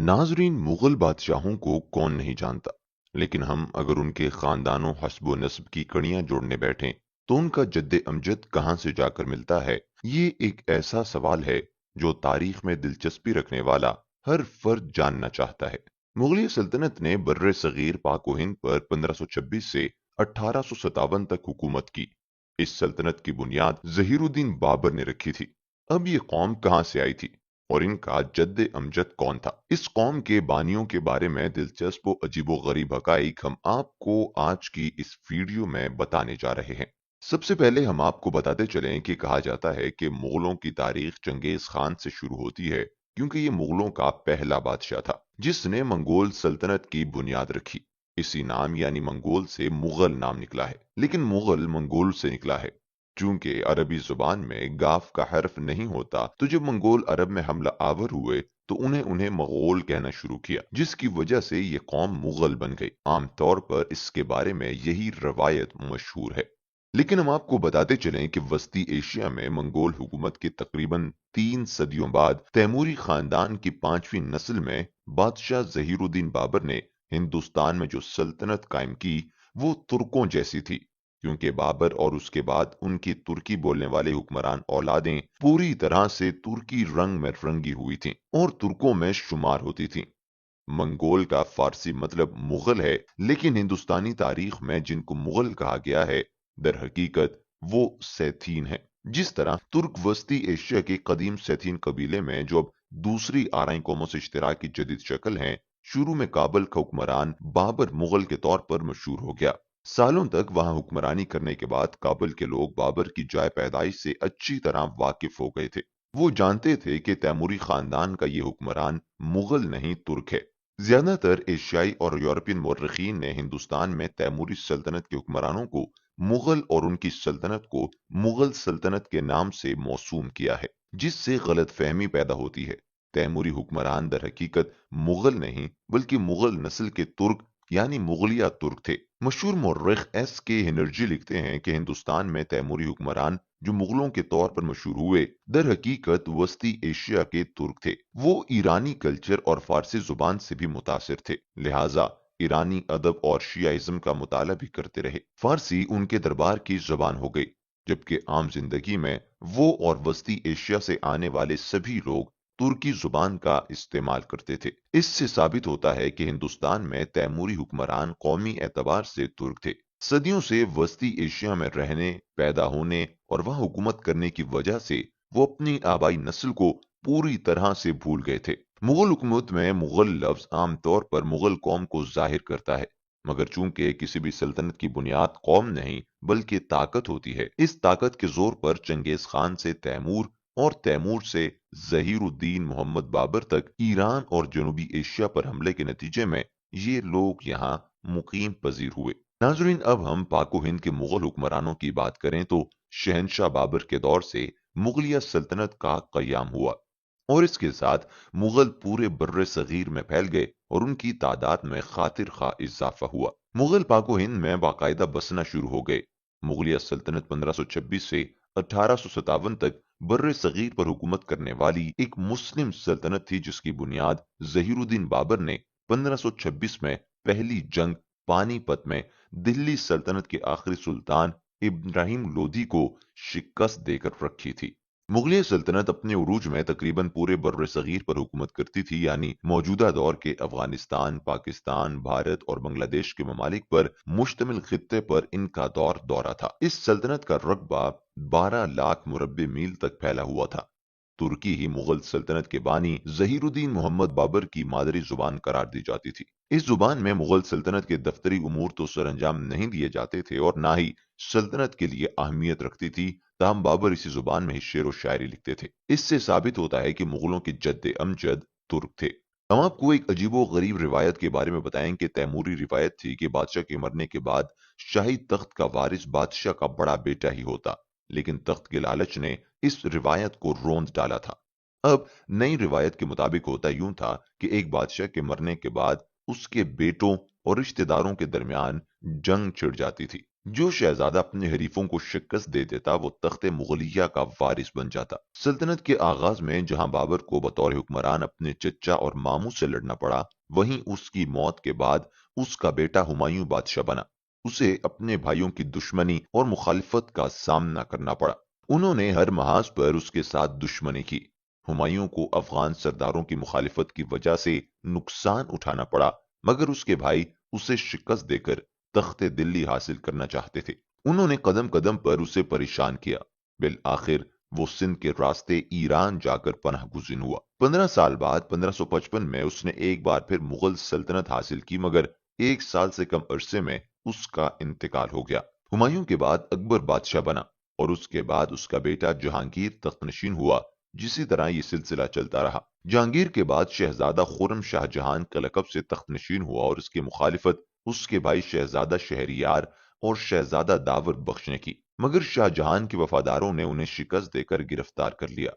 नाजरीन, मुगल बादशाहों को कौन नहीं जानता। लेकिन हम अगर उनके खानदानों हस्ब नस्ब की कड़ियां जोड़ने बैठें तो उनका जद्दे अमजद कहां से जाकर मिलता है। ये एक ऐसा सवाल है जो तारीख में दिलचस्पी रखने वाला हर फर्द जानना चाहता है। मुगलिया सल्तनत ने बर्रे सगीर पाक व हिंद पर 1526 से 1857 तक हुकूमत की। इस सल्तनत की बुनियाद जहीरुद्दीन बाबर ने रखी थी। अब ये कौम कहां से आई थी और इनका जद्दे अमजद कौन था? इस कौम के बानियों के बारे में दिलचस्प व अजीबो गरीब हकाइक हम आपको आज की इस वीडियो में बताने जा रहे हैं। सबसे पहले हम आपको बताते चलें कि कहा जाता है कि मुगलों की तारीख चंगेज खान से शुरू होती है, क्योंकि ये मुगलों का पहला बादशाह था जिसने मंगोल सल्तनत की बुनियाद रखी। इसी नाम यानी मंगोल से मुगल नाम निकला है, लेकिन मुगल मंगोल से निकला है। चूंकि अरबी जुबान में गाफ का हर्फ नहीं होता, तो जब मंगोल अरब में हमला आवर हुए तो उन्हें मगोल कहना शुरू किया, जिसकी वजह से ये कौम मुगल बन गई। आमतौर पर इसके बारे में यही रवायत मशहूर है। लेकिन हम आपको बताते चलें कि वस्ती एशिया में मंगोल हुकूमत के तकरीबन 3 सदियों बाद तैमूरी खानदान की 5वीं नस्ल में बादशाह जहीरुद्दीन बाबर ने हिंदुस्तान में जो सल्तनत कायम की वो तुर्कों जैसी थी, क्योंकि बाबर और उसके बाद उनकी तुर्की बोलने वाले हुक्मरान औलादें पूरी तरह से तुर्की रंग में रंगी हुई थीं और तुर्कों में शुमार होती थीं। मंगोल का फारसी मतलब मुगल है, लेकिन हिंदुस्तानी तारीख में जिनको मुगल कहा गया है, दर हकीकत वो सैथीन है। जिस तरह तुर्क वस्ती एशिया के कदीम सैथीन कबीले में जो अब दूसरी आरई कौमों से इश्तराक की जदीद शक्ल है, शुरू में काबल का हुक्मरान बाबर मुगल के तौर पर मशहूर हो गया। सालों तक वहां हुक्मरानी करने के बाद काबुल के लोग बाबर की जाय पैदाइश से अच्छी तरह वाकिफ हो गए थे। वो जानते थे कि तैमूरी खानदान का ये हुक्मरान मुगल नहीं तुर्क है। ज्यादातर एशियाई और यूरोपियन मौर्रखीन ने हिंदुस्तान में तैमूरी सल्तनत के हुक्मरानों को मुगल और उनकी सल्तनत को मुगल सल्तनत के नाम से मौसूम किया है, जिससे गलत फहमी पैदा होती है। तैमूरी हुक्मरान दर हकीकत मुगल नहीं बल्कि मुगल नस्ल के तुर्क यानी मुगलिया तुर्क थे। मशहूर मौर्रिख एस के हिनर्जी लिखते हैं कि हिंदुस्तान में तैमूरी हुक्मरान जो मुगलों के तौर पर मशहूर हुए, दर हकीकत वस्ती एशिया के तुर्क थे। वो ईरानी कल्चर और फारसी जुबान से भी मुतासिर थे, लिहाजा ईरानी अदब और शियाइज्म का मुताला भी करते रहे। फारसी उनके दरबार की जबान हो गई, जबकि आम जिंदगी में वो और वस्ती एशिया से आने वाले सभी लोग तुर्की जुबान का इस्तेमाल करते थे। इससे साबित होता है कि हिंदुस्तान में तैमूरी हुक्मरान कौमी एतबार से तुर्क थे। सदियों से वस्ती एशिया में रहने, पैदा होने और वहां हुकूमत करने की वजह से वो अपनी आबाई नस्ल को पूरी तरह से भूल गए थे। मुगल हुकूमत में मुगल लफ्ज आमतौर पर मुगल कौम को जाहिर करता है, मगर चूंकि किसी भी सल्तनत की बुनियाद कौम नहीं बल्कि ताकत होती है, इस ताकत के जोर पर चंगेज खान से तैमूर और तैमूर से जहीरुद्दीन मोहम्मद बाबर तक ईरान और जनूबी एशिया पर हमले के नतीजे में ये लोग यहाँ मुकीम पजीर हुए। नाजरीन, अब हम पाको हिंद के मुगल हुक्मरानों की बात करें तो शहनशाह बाबर के दौर से मुगलिया सल्तनत का कयाम हुआ और इसके साथ मुगल पूरे बर्रे सगीर में फैल गए और उनकी तादाद में खातिर खा इजाफा हुआ। मुगल पाको हिंद में बाकायदा बसना शुरू हो गए। मुगलिया सल्तनत 1526 से 1857 तक बर्रे सगीर पर हुकूमत करने वाली एक मुस्लिम सल्तनत थी, जिसकी बुनियाद जहीरुद्दीन बाबर ने 1526 में पहली जंग पानीपत में दिल्ली सल्तनत के आखिरी सुल्तान इब्राहिम लोधी को शिकस्त देकर रखी थी। मुगलिया सल्तनत अपने उरूज में तकरीबन पूरे बर्रे सगीर पर हुकूमत करती थी, यानी मौजूदा दौर के अफगानिस्तान, पाकिस्तान, भारत और बांग्लादेश के ममालिक पर मुश्तमिल खित्ते पर इनका दौरा था। इस सल्तनत का रकबा 12 लाख मुरब्बे मील तक फैला हुआ था। तुर्की ही मुगल सल्तनत के बानी जहीरुद्दीन मोहम्मद बाबर की मादरी जुबान करार दी जाती थी। इस जुबान में मुगल सल्तनत के दफ्तरी उमूर तो सर अंजाम नहीं दिए जाते थे और ना ही सल्तनत के लिए अहमियत रखती थी, ताहम बाबर इसी जुबान में ही शेर व शायरी लिखते थे। इससे साबित होता है कि मुगलों के जद्दे अमजद तुर्क थे। हम आपको एक अजीबो गरीब रिवायत के बारे में बताएं कि तैमूरी रिवायत थी कि बादशाह के मरने के बाद शाही तख्त का वारिस बादशाह का बड़ा बेटा ही होता, लेकिन तख्त के लालच ने इस रिवायत को रोंद डाला था। अब नई रिवायत के मुताबिक होता यूं था कि एक बादशाह के मरने के बाद उसके बेटों और रिश्तेदारों के दरमियान जंग छिड़ जाती थी। जो शहजादा अपने हरीफों को शिकस्त दे देता वो तख्त मुगलिया का वारिस बन जाता। सल्तनत के आगाज में जहां बाबर को बतौर हुक्मरान अपने चचा और मामू से लड़ना पड़ा, वहीं उसकी मौत के बाद उसका बेटा हुमायूं बादशाह बना। उसे अपने भाइयों की दुश्मनी और मुखालिफत का सामना करना पड़ा। उन्होंने हर महाज पर उसके साथ दुश्मनी की। हुमायूं को अफगान सरदारों की मुखालिफत की वजह से नुकसान उठाना पड़ा, मगर उसके भाई उसे शिकस्त देकर तख्ते दिल्ली हासिल करना चाहते थे। उन्होंने कदम कदम पर उसे परेशान किया। बिल आखिर वो सिंध के रास्ते ईरान जाकर पनाह गुज़ीन हुआ। 15 साल बाद 1555 में उसने एक बार फिर मुगल सल्तनत हासिल की, मगर एक साल से कम अरसे में उसका इंतकाल हो गया। हुमायूं के बाद अकबर बादशाह बना और उसके बाद उसका बेटा जहांगीर तख्तनशीन हुआ। जिसी तरह ये सिलसिला चलता रहा। जहांगीर के बाद शहजादा खुर्रम शाहजहां का लकब से तख्तनशीन हुआ और इसकी मुखालिफत उसके भाई शहजादा शहरयार और शहजादा दावर बख्श ने की, मगर शाहजहां के वफादारों ने उन्हें शिकस्त देकर गिरफ्तार कर लिया।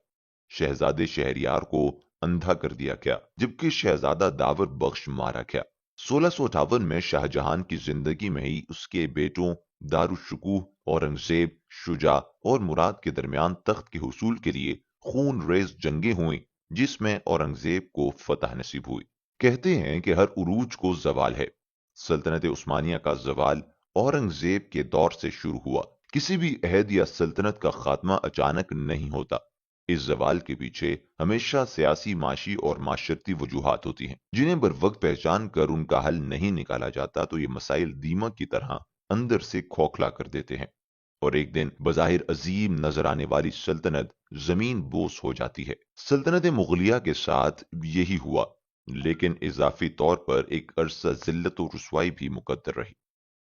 शहजादे शहरयार को अंधा कर दिया गया, जबकि शहजादा दावर बख्श मारा गया। 1658 में शाहजहां की जिंदगी में ही उसके बेटों दारुशुकूह, औरंगजेब, शुजा और मुराद के दरमियान तख्त के हुसूल के लिए खून रेज जंगें हुई, जिसमें औरंगजेब को फतह नसीब हुई। कहते हैं कि हर उरूज को जवाल है। सल्तनत उस्मानिया का जवाल औरंगजेब के दौर से शुरू हुआ। किसी भी अहद या सल्तनत का खात्मा अचानक नहीं होता। इस जवाल के पीछे हमेशा सियासी, माशी और माशरती वजूहात होती हैं, जिन्हें बर वक्त पहचान कर उनका हल नहीं निकाला जाता तो ये मसाइल दीमक की तरह अंदर से खोखला कर देते हैं और एक दिन बज़ाहिर अजीम नजर आने वाली सल्तनत जमीन बोस हो जाती है। सल्तनत मुगलिया के साथ यही हुआ, लेकिन इजाफी तौर पर एक अरसा जिल्लत और रुसवाई भी मुकद्दर रही।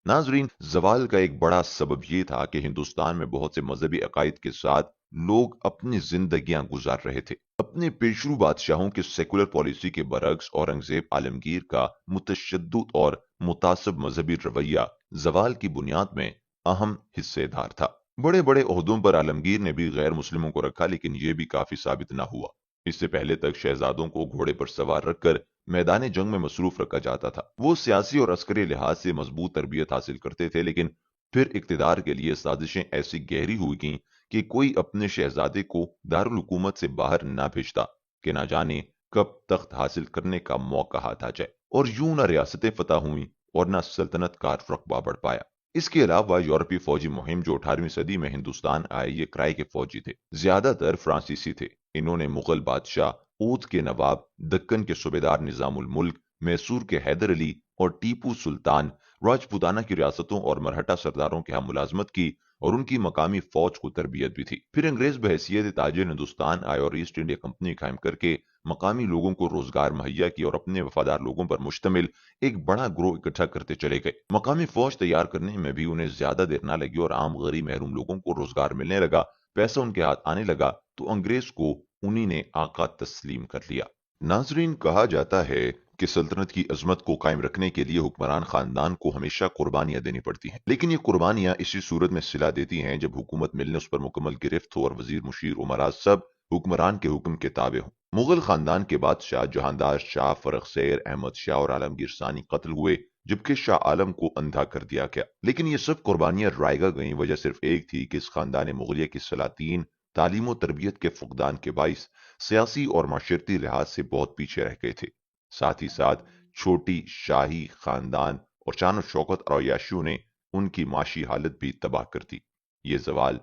नाजरीन, जवाल का एक बड़ा सबब यह था कि हिंदुस्तान में बहुत से मजहबी अकायद के साथ लोग अपनी जिंदगियां गुजार रहे थे। अपने पेशरू बादशाहों के सेकुलर पॉलिसी के बरक्स औरंगजेब आलमगीर का मुतशद्दुद और मुतासब मजहबी रवैया जवाल की बुनियाद में अहम हिस्सेदार था। बड़े बड़े ओहदों पर आलमगीर ने भी गैर मुस्लिमों को रखा, लेकिन यह भी काफी साबित न हुआ। इससे पहले तक शहजादों को घोड़े पर सवार रखकर मैदान जंग में मसरूफ रखा जाता था। वो सियासी और अस्करी लिहाज से मजबूत तरबियत हासिल करते थे, लेकिन फिर इक्तदार के लिए साजिशें ऐसी गहरी हुई गईं कि कोई अपने शहजादे को दारुल हुकूमत से बाहर ना भेजता कि ना जाने कब तख्त हासिल करने का मौका हाथ आ जाए। और यूं ना रियासतें फतह हुई और ना सल्तनत का रकबा बढ़ पाया। इसके अलावा यूरोपीय फौजी मुहिम जो 18वीं सदी में हिंदुस्तान आए, ये किराए के फौजी थे, ज्यादातर फ्रांसीसी थे। इन्होंने मुगल बादशाह ऊद के नवाब, दक्कन के सूबेदार निजामुल मुल्क, मैसूर के हैदर अली और टीपू सुल्तान राजपूताना की रियासतों और मरहटा सरदारों के यहाँ मुलाजमत की और उनकी मकामी फौज को तरबियत भी थी। फिर अंग्रेज बहैसियत ताजिर हिंदुस्तान आए और ईस्ट इंडिया कंपनी कायम करके मकामी लोगों को रोजगार मुहैया किया और अपने वफादार लोगों पर मुश्तमिल एक बड़ा ग्रोह इकट्ठा करते चले गए। मकामी फौज तैयार करने में भी उन्हें ज्यादा देर ना लगी और आम गरीब महरूम लोगों को रोजगार मिलने लगा, पैसा उनके हाथ आने लगा, तो अंग्रेज को उन्हीं ने आका तस्लीम कर लिया। नाजरीन, कहा जाता है कि सल्तनत की अजमत को कायम रखने के लिए हुक्मरान खानदान को हमेशा कुर्बानियां देनी पड़ती हैं, लेकिन ये कुर्बानियां इसी सूरत में सिला देती हैं जब हुकूमत मिलने उस पर मुकम्मल गिरफ्त हो और वजीर, मुशीर, उमरा सब हुक्मरान के हुक्म के ताबे हों। मुगल खानदान के बादशाह जहांदार शाह, फरखशेर, अहमद शाह और आलमगीर सानी कत्ल हुए, जबकि शाह आलम को अंधा कर दिया गया। लेकिन ये सब कुर्बानियां रायगा गईं, वजह सिर्फ एक थी कि इस खानदान मुगलिया की सलातीन तालीम और तरबियत के फुकदान के बाइस सियासी और माशरती लिहाज से बहुत पीछे रह गए थे। साथ ही साथ छोटी शाही खानदान और शान और शौकत और अय्याशियों ने उनकी माशी हालत भी तबाह कर दी। ये जवाल